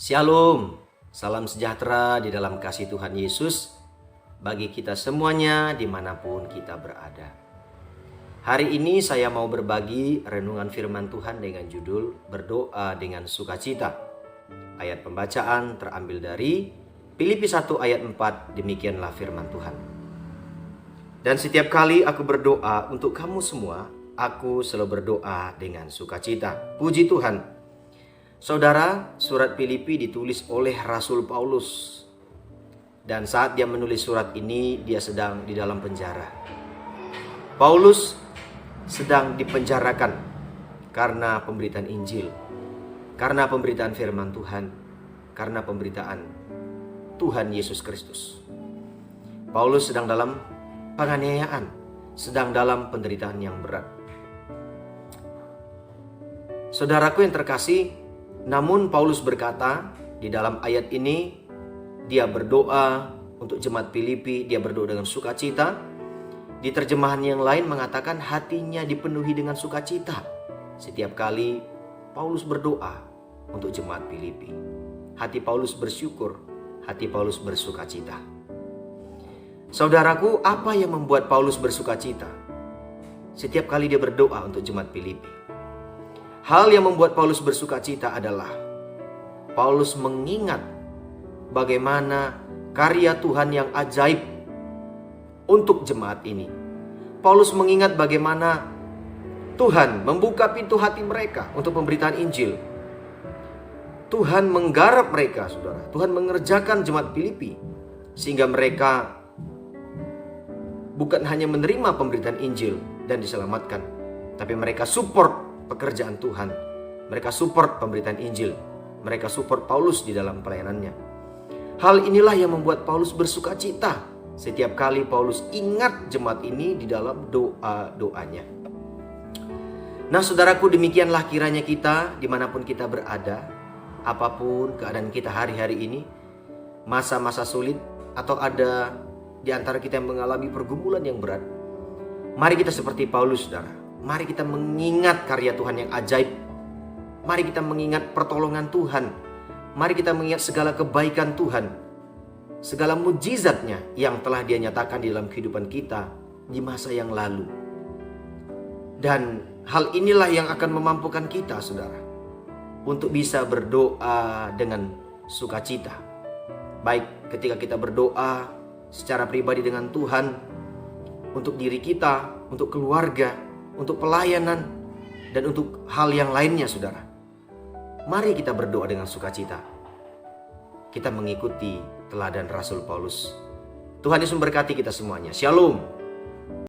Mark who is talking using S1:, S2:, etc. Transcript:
S1: Shalom, salam sejahtera di dalam kasih Tuhan Yesus bagi kita semuanya dimanapun kita berada. Hari ini saya mau berbagi renungan firman Tuhan dengan judul Berdoa dengan Sukacita. Ayat pembacaan terambil dari Filipi 1 ayat 4, demikianlah firman Tuhan. Dan setiap kali aku berdoa untuk kamu semua, aku selalu berdoa dengan sukacita. Puji Tuhan. Saudara, surat Filipi ditulis oleh Rasul Paulus. Dan saat dia menulis surat ini, dia sedang di dalam penjara. Paulus sedang dipenjarakan karena pemberitaan Injil, karena pemberitaan firman Tuhan, karena pemberitaan Tuhan Yesus Kristus. Paulus sedang dalam penganiayaan, sedang dalam penderitaan yang berat. Saudaraku yang terkasih, namun Paulus berkata di dalam ayat ini, dia berdoa untuk jemaat Filipi, dia berdoa dengan sukacita. Di terjemahan yang lain mengatakan hatinya dipenuhi dengan sukacita. Setiap kali Paulus berdoa untuk jemaat Filipi, hati Paulus bersyukur, hati Paulus bersukacita. Saudaraku, apa yang membuat Paulus bersukacita setiap kali dia berdoa untuk jemaat Filipi? Hal yang membuat Paulus bersukacita adalah Paulus mengingat bagaimana karya Tuhan yang ajaib untuk jemaat ini. Paulus mengingat bagaimana Tuhan membuka pintu hati mereka untuk pemberitaan Injil. Tuhan menggarap mereka, saudara. Tuhan mengerjakan jemaat Filipi sehingga mereka bukan hanya menerima pemberitaan Injil dan diselamatkan, tapi mereka support pekerjaan Tuhan. Mereka support pemberitaan Injil. Mereka support Paulus di dalam pelayanannya. Hal inilah yang membuat Paulus bersukacita setiap kali Paulus ingat jemaat ini di dalam doa-doanya. Nah, saudaraku, demikianlah kiranya kita dimanapun kita berada, apapun keadaan kita hari-hari ini, masa-masa sulit atau ada di antara kita yang mengalami pergumulan yang berat, mari kita seperti Paulus, saudara. Mari kita mengingat karya Tuhan yang ajaib. Mari kita mengingat pertolongan Tuhan. Mari kita mengingat segala kebaikan Tuhan, segala mujizatnya yang telah Dia nyatakan di dalam kehidupan kita di masa yang lalu. Dan hal inilah yang akan memampukan kita, saudara, untuk bisa berdoa dengan sukacita. Baik ketika kita berdoa secara pribadi dengan Tuhan, untuk diri kita, untuk keluarga, untuk pelayanan, dan untuk hal yang lainnya, saudara. Mari kita berdoa dengan sukacita. Kita mengikuti teladan Rasul Paulus. Tuhan Yesus memberkati kita semuanya. Shalom.